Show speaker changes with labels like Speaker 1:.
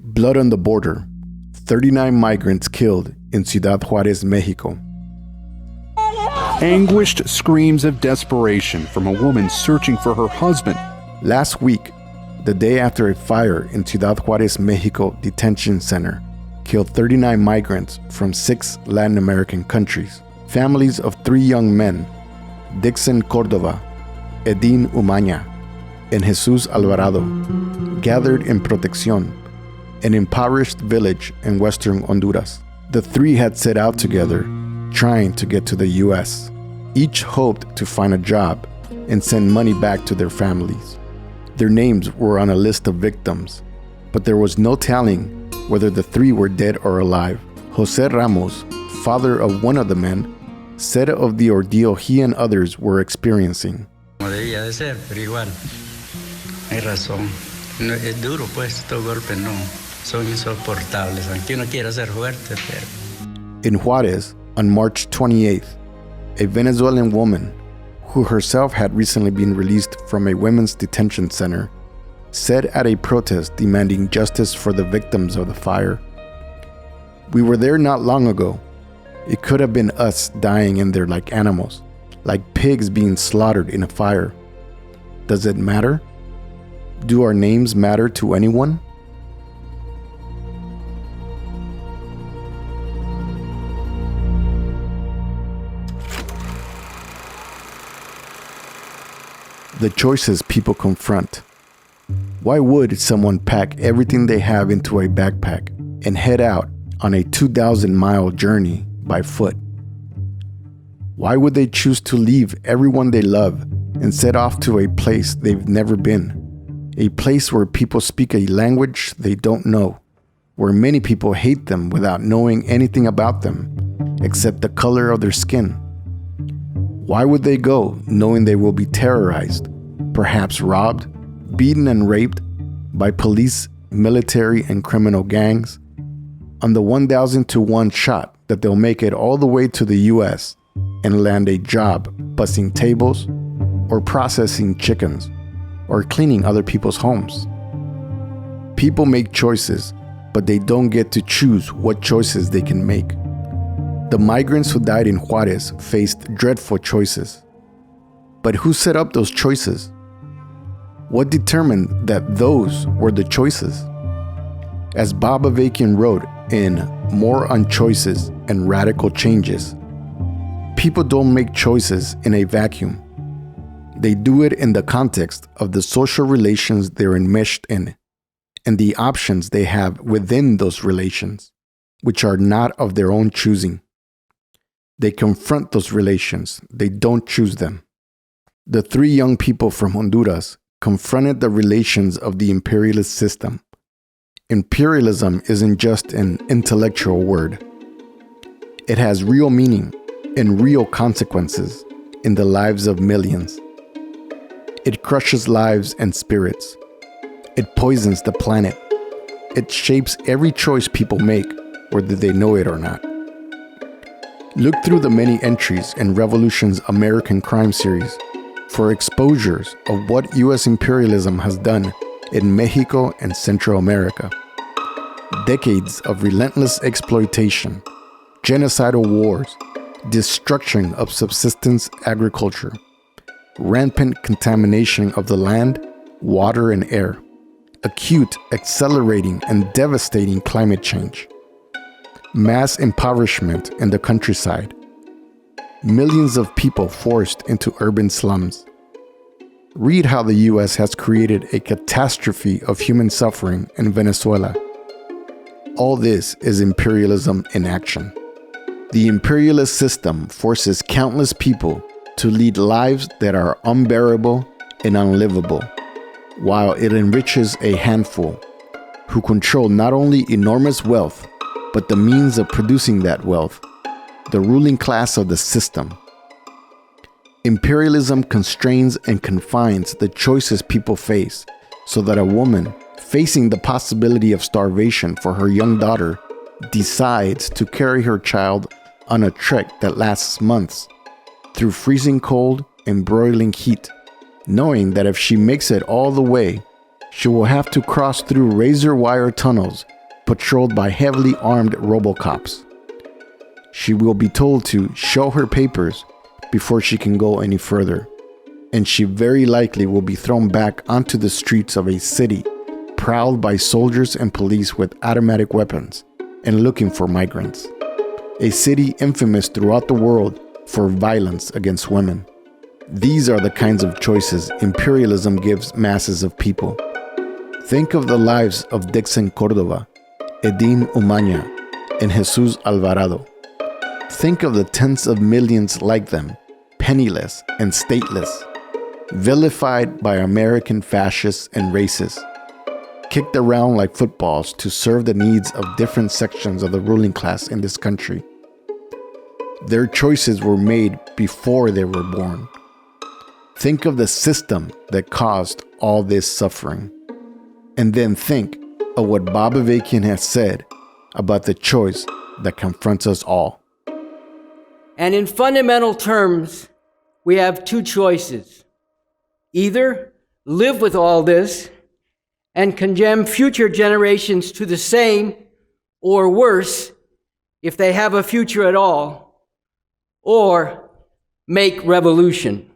Speaker 1: Blood on the border. 39 migrants killed in Ciudad, Juárez, Mexico.
Speaker 2: Anguished screams of desperation from a woman searching for her husband.
Speaker 1: Last week, the day after a fire in Ciudad, Juárez, Mexico detention center killed 39 migrants from 6 Latin American countries. Families of 3 young men, Dixon Cordova, Edin Umaña, and Jesus Alvarado, gathered in Protección, an impoverished village in western Honduras. The 3 had set out together, trying to get to the U.S. Each hoped to find a job and send money back to their families. Their names were on a list of victims, but there was no telling whether the 3 were dead or alive. José Ramos, father of one of the men, said of the ordeal he and others were experiencing.
Speaker 3: Como debía de ser, pero igual, hay razón. No, es duro, pues, estos golpes no son insoportables, aunque uno quiera ser fuerte, pero...
Speaker 1: In Juárez, on March 28th, a Venezuelan woman, who herself had recently been released from a women's detention center, said at a protest demanding justice for the victims of the fire, "We were there not long ago. It could have been us dying in there like animals, like pigs being slaughtered in a fire. Does it matter? Do our names matter to anyone?" The choices people confront. Why would someone pack everything they have into a backpack and head out on a 2,000-mile journey by foot? Why would they choose to leave everyone they love and set off to a place they've never been? A place where people speak a language they don't know, where many people hate them without knowing anything about them, except the color of their skin. Why would they go knowing they will be terrorized, perhaps robbed, beaten and raped by police, military, and criminal gangs? On the 1,000 to 1 shot that they'll make it all the way to the US and land a job bussing tables, or processing chickens, or cleaning other people's homes. People make choices, but they don't get to choose what choices they can make. The migrants who died in Juárez faced dreadful choices. But who set up those choices? What determined that those were the choices? As Bob Avakian wrote in More on Choices and Radical Changes, people don't make choices in a vacuum. They do it in the context of the social relations they're enmeshed in, and the options they have within those relations, which are not of their own choosing. They confront those relations, they don't choose them. The 3 young people from Honduras confronted the relations of the imperialist system. Imperialism isn't just an intellectual word. It has real meaning and real consequences in the lives of millions. It crushes lives and spirits. It poisons the planet. It shapes every choice people make, whether they know it or not. Look through the many entries in Revolution's American Crime Series for exposures of what U.S. imperialism has done in Mexico and Central America. Decades of relentless exploitation, genocidal wars, destruction of subsistence agriculture, rampant contamination of the land, water, and air, acute, accelerating, and devastating climate change, mass impoverishment in the countryside, millions of people forced into urban slums. Read how the U.S. has created a catastrophe of human suffering in Venezuela. All this is imperialism in action. The imperialist system forces countless people to lead lives that are unbearable and unlivable, while it enriches a handful who control not only enormous wealth, but the means of producing that wealth, the ruling class of the system. Imperialism constrains and confines the choices people face, so that a woman facing the possibility of starvation for her young daughter decides to carry her child on a trek that lasts months, through freezing cold and broiling heat, knowing that if she makes it all the way, she will have to cross through razor wire tunnels patrolled by heavily armed robocops. She will be told to show her papers before she can go any further, and she very likely will be thrown back onto the streets of a city prowled by soldiers and police with automatic weapons and looking for migrants. A city infamous throughout the world for violence against women. These are the kinds of choices imperialism gives masses of people. Think of the lives of Dixon Cordova, Edin Umaña, and Jesus Alvarado. Think of the tens of millions like them, penniless and stateless, vilified by American fascists and racists, kicked around like footballs to serve the needs of different sections of the ruling class in this country. Their choices were made before they were born. Think of the system that caused all this suffering. And then think of what Bob Avakian has said about the choice that confronts us all.
Speaker 4: And in fundamental terms, we have two choices. Either live with all this and condemn future generations to the same, or worse, if they have a future at all, or make revolution.